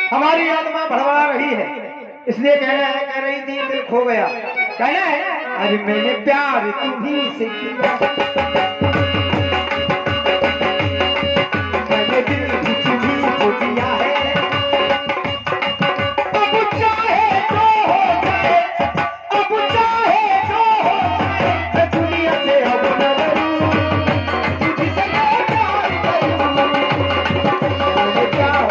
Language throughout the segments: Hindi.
हमारी आत्मा भड़बड़ा रही है, इसलिए कह रही थी दिल खो गया। कहना है अरे मैंने प्यार तुम्ही से किया, मैंने दिल भी तुम्ही को दिया है। अब चाहे जो हो जाए, अब चाहे जो हो जाए, मैं दुनिया से अब न डरूं, तुझसे मैं प्यार करूं, मैंने प्यार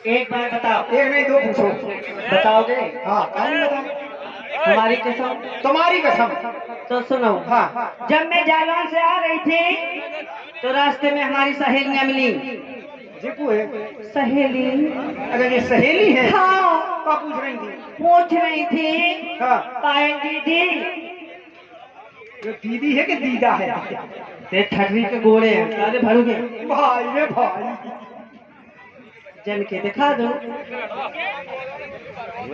एक बार बताओ। एक नहीं दो पूछो। बताओगे? हाँ हमारी कसम, तुम्हारी कसम। तो सुनो। हाँ। जब मैं जालौन से आ रही थी तो रास्ते में हमारी सहेलियां मिली। जीपू है सहेली? अगर ये सहेली है? हाँ। क्या पूछ रही थी? पूछ रही थी। हाँ। पायल दीदी। जो दीदी है कि दीदा है? ते ठगरी के गोले हैं, अरे भरोगे? भाई रे भाई, जल के दिखा दो।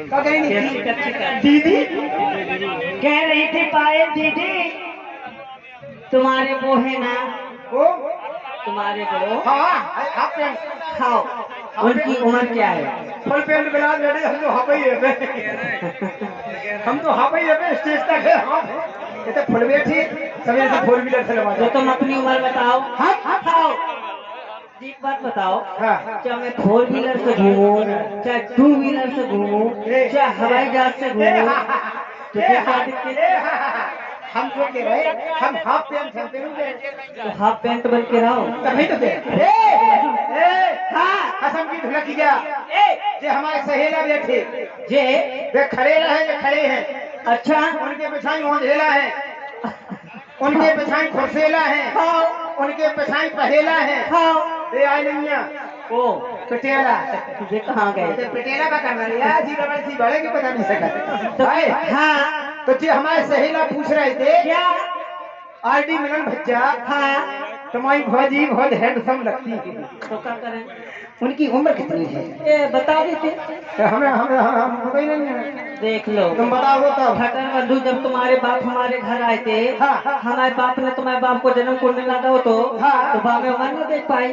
क्या कह रही थी? दीदी कह रही थी पायल दीदी तुम्हारे वो है ना, वो तुम्हारे वो। हाँ हाफ पैंट खाओ। उनकी उम्र क्या है? फुल पैंट मिला लड़े, हम तो हाफ ही है, हम तो हाफ ही है, स्टेज तक है हाफ। ये तो फुल बैठी सवेरे से 4 व्हीलर से लगा तो तुम अपनी उम्र बताओ। हाँ खाओ। एक बात बताओ। हाँ। चाहे मैं 4 व्हीलर से घूमूं, चाहे 2 व्हीलर से घूमूं, चाहे हवाई जहाज से घूमूं, तो क्या दिक्कत? हम जो कह रहे, हम हाफ पैंट पहनते हैं, तो हाफ पैंट बन के रहो। तभी तो कसम की धुलक गया। जे हमारे सहेला बैठे, जे वे खड़े रहे, जे खड़े हैं। अच्छा। उनके पिछाई ओंधेला है, उनके पिछाई खुरसेला है, उनके पिछाई पहेला है। ये आई नहीं ओ पटेला। तुझे कहाँ गए? तो पटेला का करना यार, जी रमन सी बड़े की पता नहीं सका। तो भाई हाँ, तो जी हमारे सहेला पूछ रहे थे क्या? आरडी मिलन भज्जा, हाँ। तुम्हारी भौजी बहुत हैंडसम लगती है, तो क्या करें? उनकी उम्र कितनी है? ये बता देते। तो हमें पता ही नहीं है। देख लो। तुम बताओ तब। ठटर बंधु जब तुम्हारे बाप हमारे घर आए थे, हाँ। हमारे बाप ने तुम्हारे बाप को जन्म कुंड लगा दो तो हाँ। तो बाप में उम्र नहीं देख पाई।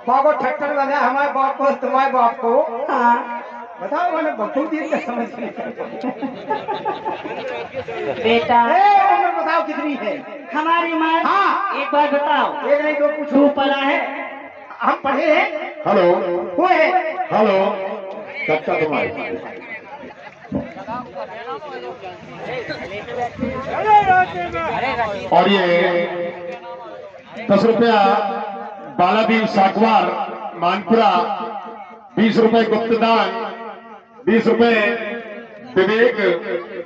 बाप को ठट्टर बना हमारे बाप को, तुम्हारे बाप को। हाँ। बताओ मैंने बहुत देर तक समझ नहीं। बेटा उम्र बताओ कितनी है? हमारी उम्र। हाँ। एक बार बताओ। एक नहीं दो पूछो। तू पढ़ा है? हम पढ़े हैं। हेलो वो है। हेलो, कब तक तुम्हारे? और ये 10 रुपया बालादीप साकवार मानपुरा, 20 रुपए गुप्तदान, 20 रुपए विवेक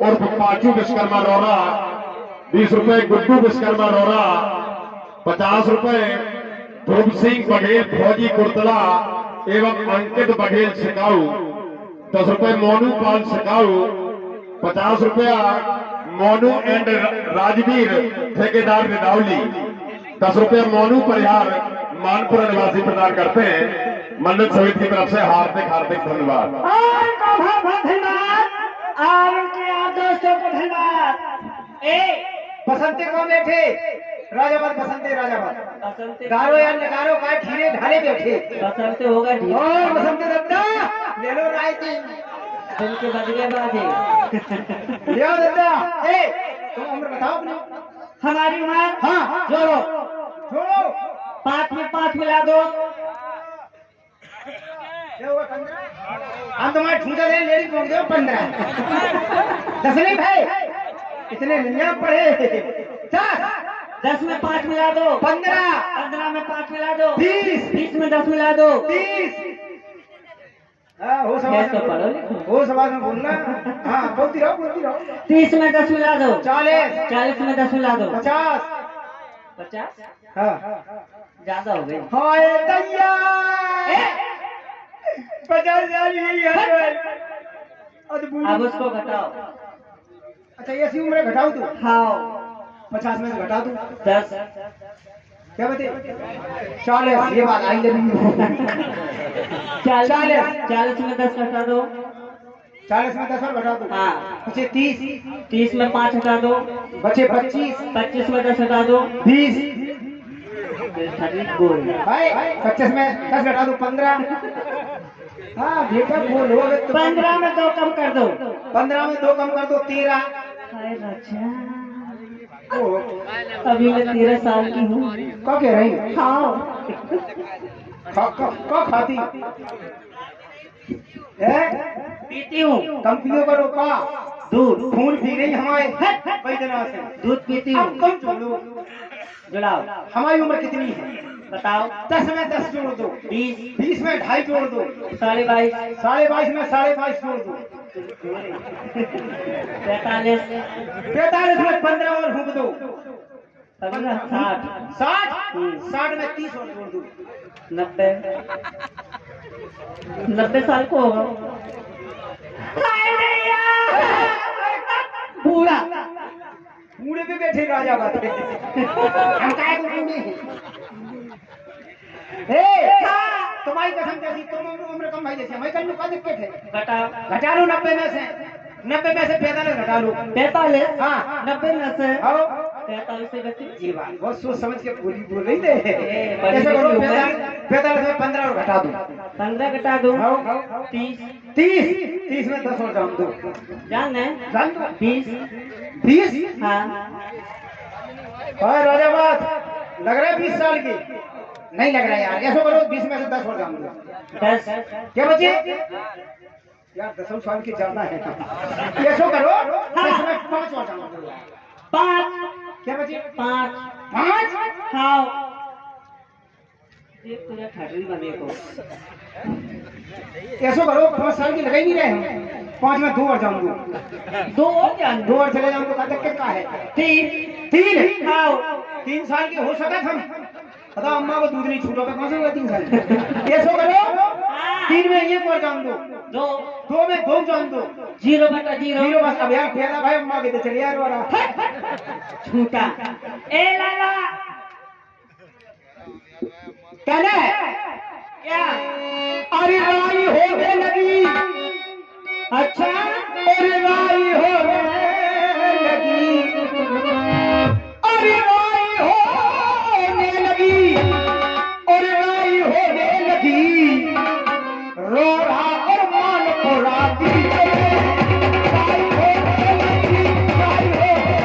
और पांचू विश्वकर्मा रोरा, 20 रुपए गुड्डू विश्वकर्मा रोरा, 50 रुपए ध्रुव सिंह बघेल फौजी कुर्तला एवं अंकित बघेल सिकाऊ, 10 रुपए मोनू पाल सिकाऊ, 50 रुपया मोनू एंड राजवीर ठेकेदार निदावली, 10 रुपया मोनू परिहार मानपुरा निवासी प्रदान करते हैं। मन्नत समिति की तरफ से हार्दिक हार्दिक धन्यवाद। धन्यवाद और उनके आप दोस्तों को धन्यवाद। बसंते कौन बैठे? राजाबाद बसंते, राजाबाद गारो या नगारो का खीरे भले बैठे बसंत होगा ठीक और बसंत दत्ता ले लो रायती दिन के बदले बाजे ले आओ दत्ता ए तुम उम्र बताओ अपनी हमारी उम्र हाँ जोड़ो छोड़ो 5 में 5 मिला दो क्या हुआ 15 हम तुम्हारे ठूंठा ले लेडी बोल दो 15 10 नहीं भाई इतने लिया पढ़े 10 में 5 मिला दो 15 15 में 5 मिला दो 20 20 में 10 मिला दो 30 हाँ हो कैसे तो पढ़ो समाज लिखो हो समाज में बोलना हाँ बोलती रहो 30 में 10 मिला दो 40 40 में 10 मिला दो 50 50 हाँ ज्यादा हो गई हाय दैया 50,000 यही है अद्भुत अब उसको घटाओ अच्छा ये ऐसी उम्र घटाऊं तू खाओ 50 में से घटा दूं 10 क्या बते 40 ये बात आई लव यू 40 में 10 घटा दो 40 में 10 और घटा दूं हाँ बचे 30 30 में 5 हटा दो बचे 25 25 में 10 हटा दो 20 गोल भाई 25 में 10 घटा दूं 15 हाँ बेटा बोल हो गए तो 15 में 2 कम कर दो 15 में 2 कम कर दो 13 हाय बच्चा ओ अभी मैं 13 साल की हूँ क्या कह रही है खाओ क्या खाती है पीती हूँ कंपनियों का रोका दूध खून पी रही हमारे वैद्यनाथ से दूध पीती अब हूँ कम छोड़ो जुड़ाओ हमारी उम्र कितनी है बताओ 10 में 10 जोड़ दो 20 20 में 2.5 जोड़ दो 22.5 22.5 में 22.5 जोड़ दो 45 45 में 15 और फूक दो 15 60 60 में 30 और जोड़ दो 90 साल को होगा पूरा पूरे पे बैठे राजा बात हम काय को पूरे तुम्हारी कसम कैसी तुम उम्र कम भाई जैसे मैं कल का दिक्कत है घटा लो 90 में से 45 घटा लो 45 हाँ 90 में से आओ 45 से बच्चे जी बात बहुत सोच समझ के बोल रही थे ऐसे करो 45 में 15 और घटा दो 15 घटा दो आओ 30 में 10 और जान दो जान है जान दो 20 20 हाँ राजा बात लग रहा है 20 साल की नहीं लग रहा है यार ऐसा करो 20 में से 10 और जान दो 10 क्या बचे यार 10 साल की जाना है ऐसा करो 10 में 5 और जान दो 5 क्या बचे 5 खाओ देख तुझे ठटरी बने को ऐसा करो 5 साल की लगा ही नहीं रहे हम 5 में 2 और जान दो 2 और जान 2 और चले जाऊं तो कहते क्या है 3 खाओ 3 साल की हो सका हम पता अम्मा को दूध नहीं छूटोगे कौन से हुआ 3 साल ऐसा करो 3 में 1 और जान दो 2 में 2 जान दो 0/0 बस अब यार फेरा भाई अम्मा के तो चले यार वाला छूटा ए लाला कहना है क्या अरे राई होने लगी अच्छा अरे राई होने लगी अरे राई होने लगी अरे राई होने लगी रोड़ा और मान को राती राई होने लगी राई होने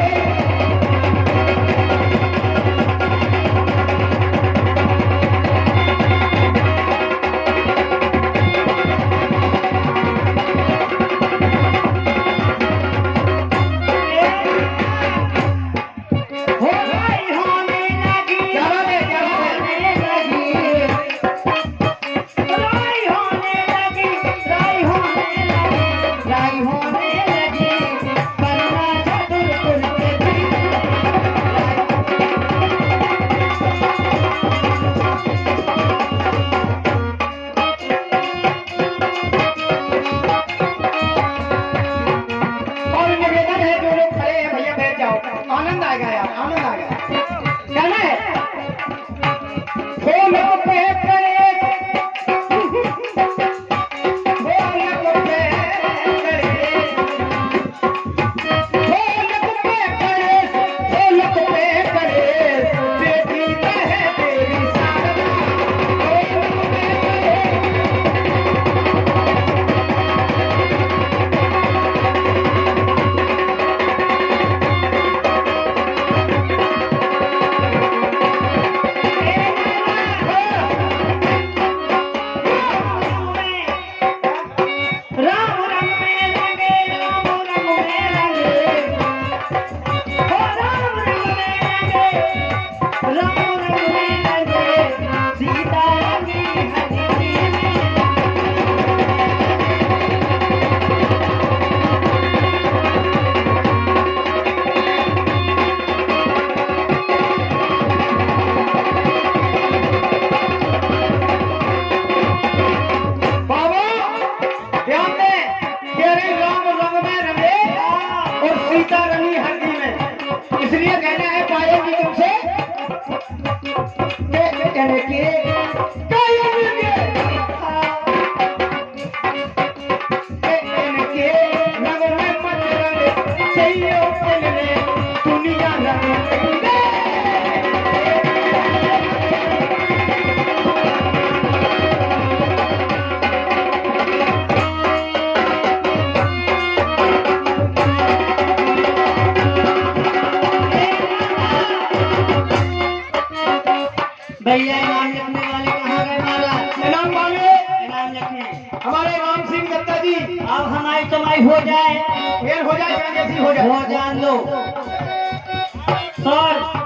भैया इनाम लिखने वाले कहाँ गए महाराज? इनाम वाले इनाम लिखने हमारे राम सिंह दत्ता जी, अब हमारी कमाई हो जाए, फिर हो जाए क्या जैसी हो जाए। हो जान लो सर।